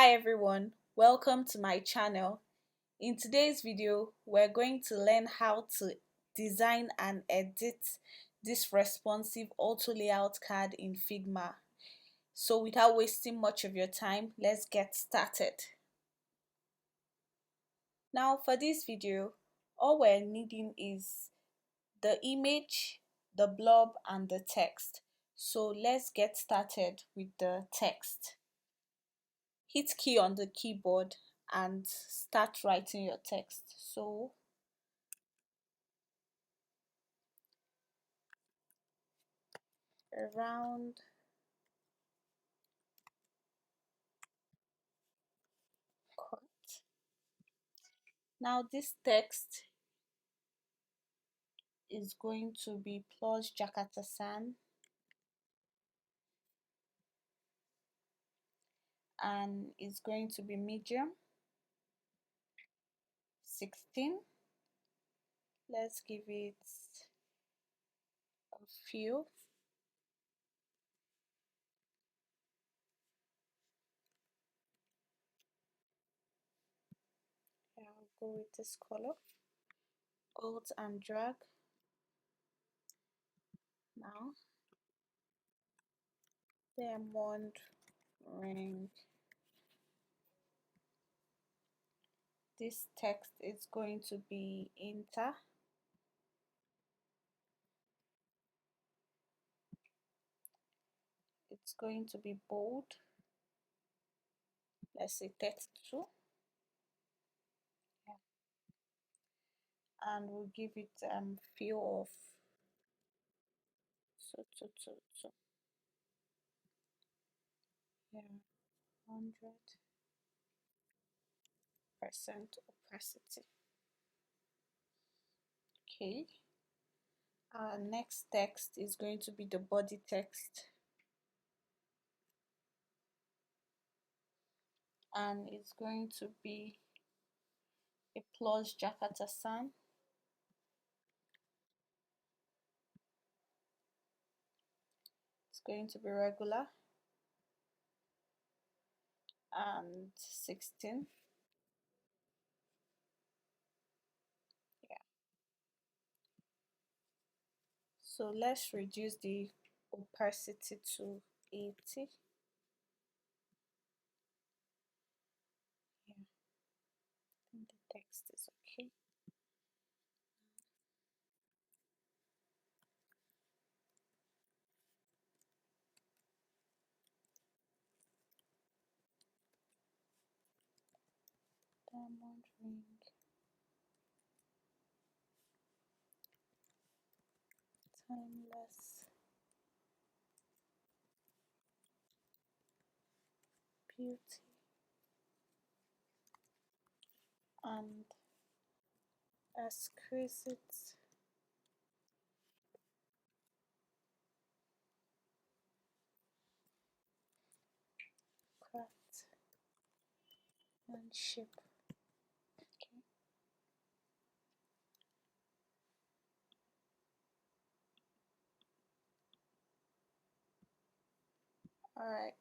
Hi everyone, welcome to my channel. In today's video, we're going to learn how to design and edit this responsive auto layout card in Figma. So without wasting much of your time, let's get started. Now for this video, all we're needing is the image, the blob and the text. So let's get started with the text. Hit key on the keyboard and start writing your text. So around cut. Now this text is going to be plus Jakarta San and it's going to be medium 16. Let's give it a few. I'll go with this color. Alt and drag. Now diamond ring. This text is going to be enter. It's going to be bold. Let's say 32. Yeah. And we'll give it feel of so yeah, 100% opacity. Okay, our next text is going to be the body text, and it's going to be a plus Jakarta San. It's going to be regular and 16. Yeah. So let's reduce the opacity to 80. Yeah, I think the text is okay. Diamond ring. Timeless beauty and exquisite craftsmanship. Okay. All right.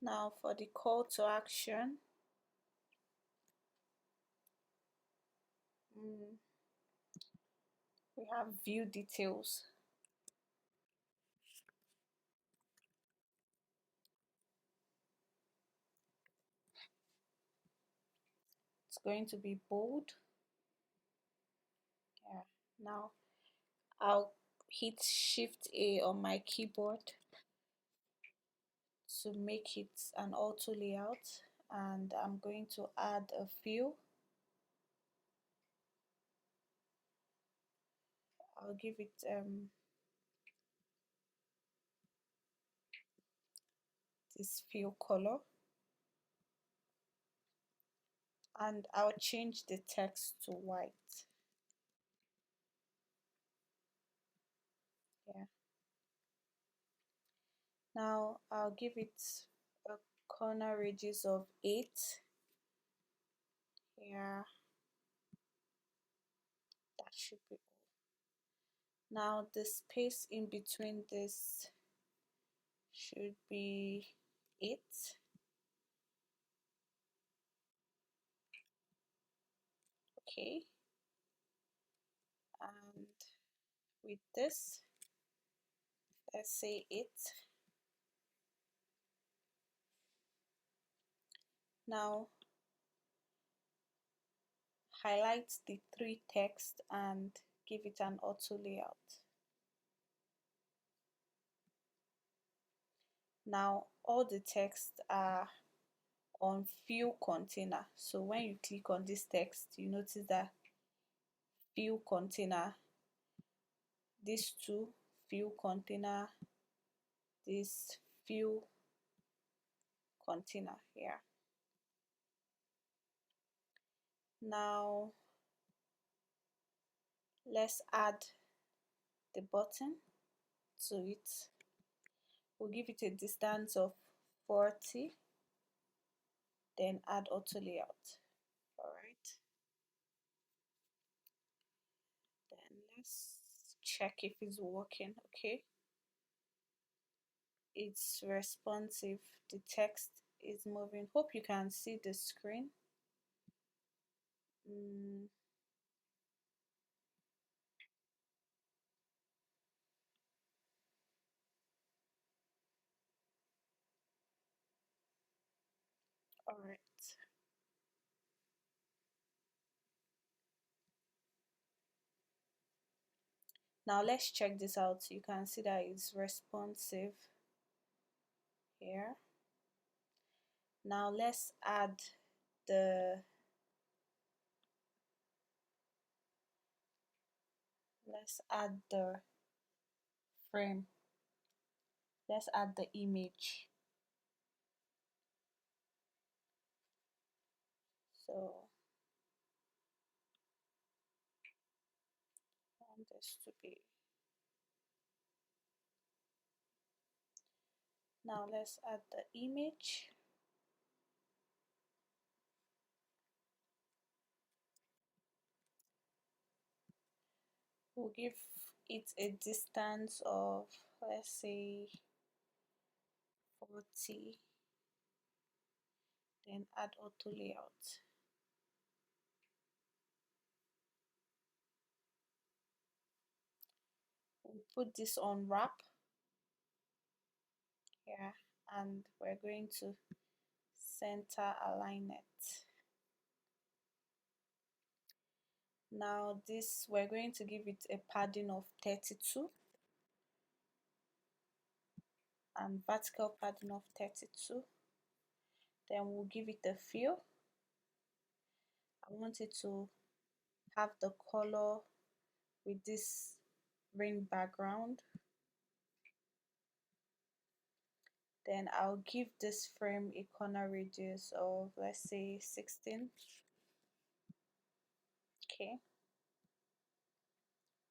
Now for the call to action, we have view details. It's going to be bold. Yeah. Now I'll hit Shift A on my keyboard to make it an auto layout, and I'm going to add a fill. I'll give it this fill color, and I'll change the text to white. Yeah. Now I'll give it a corner radius of 8. Yeah, that should be all. Now the space in between this should be 8. Okay, and with this, let's say it. Now highlight the three text and give it an auto layout. Now all the text are on fill container, so when you click on this text you notice that fill container, these two fill container, this fill container here. Now let's add the button to it. We'll give it a distance of 40, then add auto layout. Alright, then let's check if it's working. Okay, it's responsive, the text is moving. Hope you can see the screen. Alright, now let's check this out. You can see that it's responsive here. Now let's add the frame. Let's add the image. So I want this to be. Now let's add the image. We'll give it a distance of, let's say, 40, then add auto layout. We'll put this on wrap here, and we're going to center align it. Now this, we're going to give it a padding of 32 and vertical padding of 32. Then we'll give it a fill. I want it to have the color with this rain background. Then I'll give this frame a corner radius of, let's say, 16. Okay,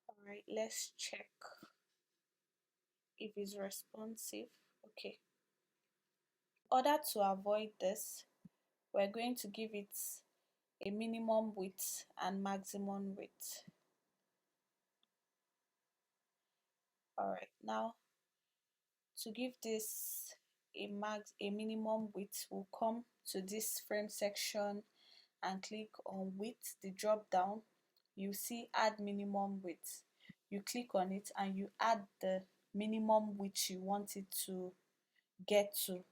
alright, let's check if it's responsive. Okay, in order to avoid this, we're going to give it a minimum width and maximum width. Alright, now to give this a minimum width, we'll come to this frame section and click on width, the drop down. You see add minimum width. You click on it and you add the minimum width you want it to get to.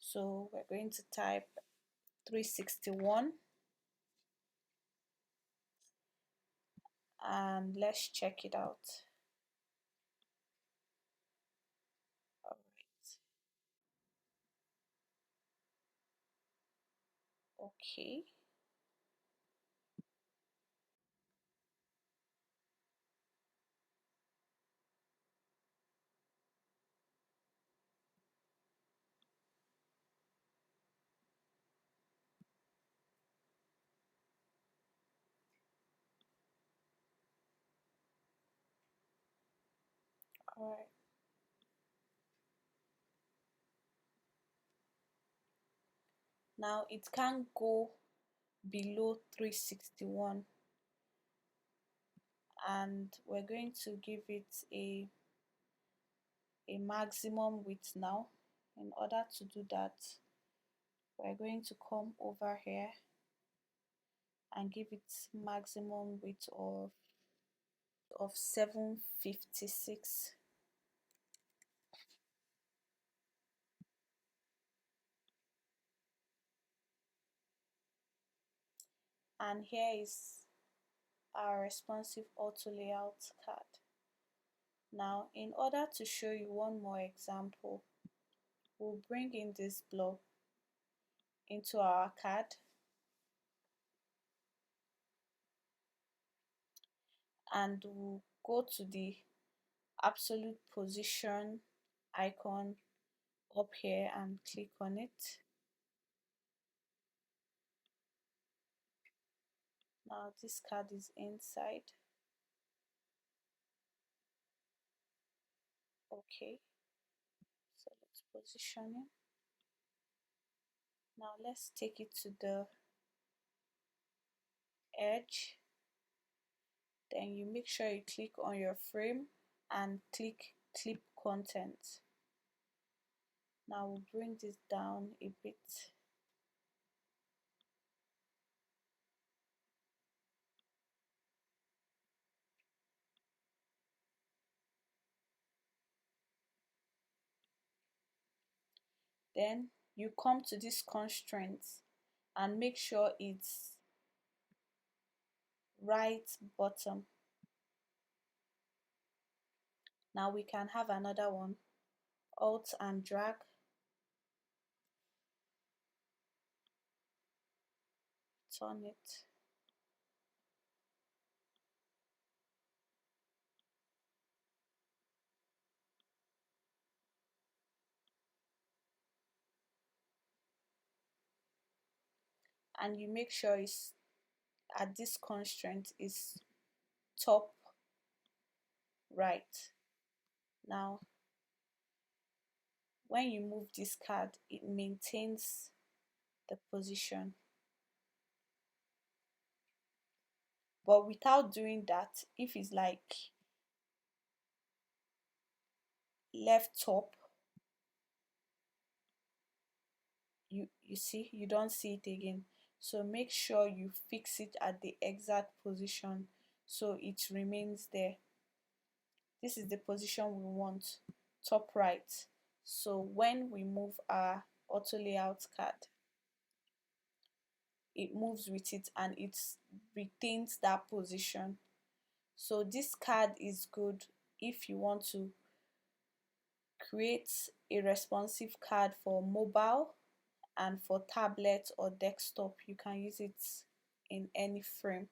So we're going to type 361 and let's check it out. Alright, okay. Alright. Now it can't go below 361 and we're going to give it a maximum width now. In order to do that, we're going to come over here and give it maximum width of 756. And here is our responsive auto layout card. Now, in order to show you one more example, we'll bring in this blob into our card and we'll go to the absolute position icon up here and click on it. Now this card is inside. Okay, so let's position it. Now let's take it to the edge. Then you make sure you click on your frame and click clip content. Now we'll bring this down a bit. Then you come to this constraints and make sure it's right bottom. Now we can have another one. Alt and drag. Turn it. And you make sure it's at this constraint is top right. Now when you move this card, it maintains the position. But without doing that, if it's like left top, you see, you don't see it again. So make sure you fix it at the exact position so it remains there. This is the position we want, top right. So when we move our auto layout card, it moves with it and it retains that position. So this card is good if you want to create a responsive card for mobile, and for tablet or desktop you can use it in any frame.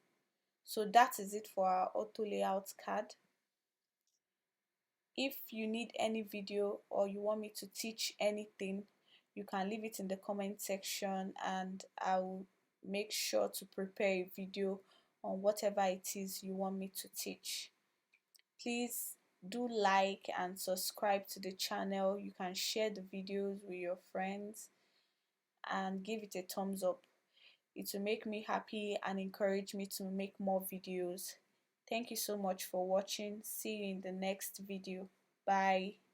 So that is it for our auto layout card. If you need any video or you want me to teach anything, you can leave it in the comment section and I will make sure to prepare a video on whatever it is you want me to teach. Please do like and subscribe to the channel. You can share the videos with your friends and give it a thumbs up. It will make me happy and encourage me to make more videos. Thank you so much for watching. See you in the next video. Bye.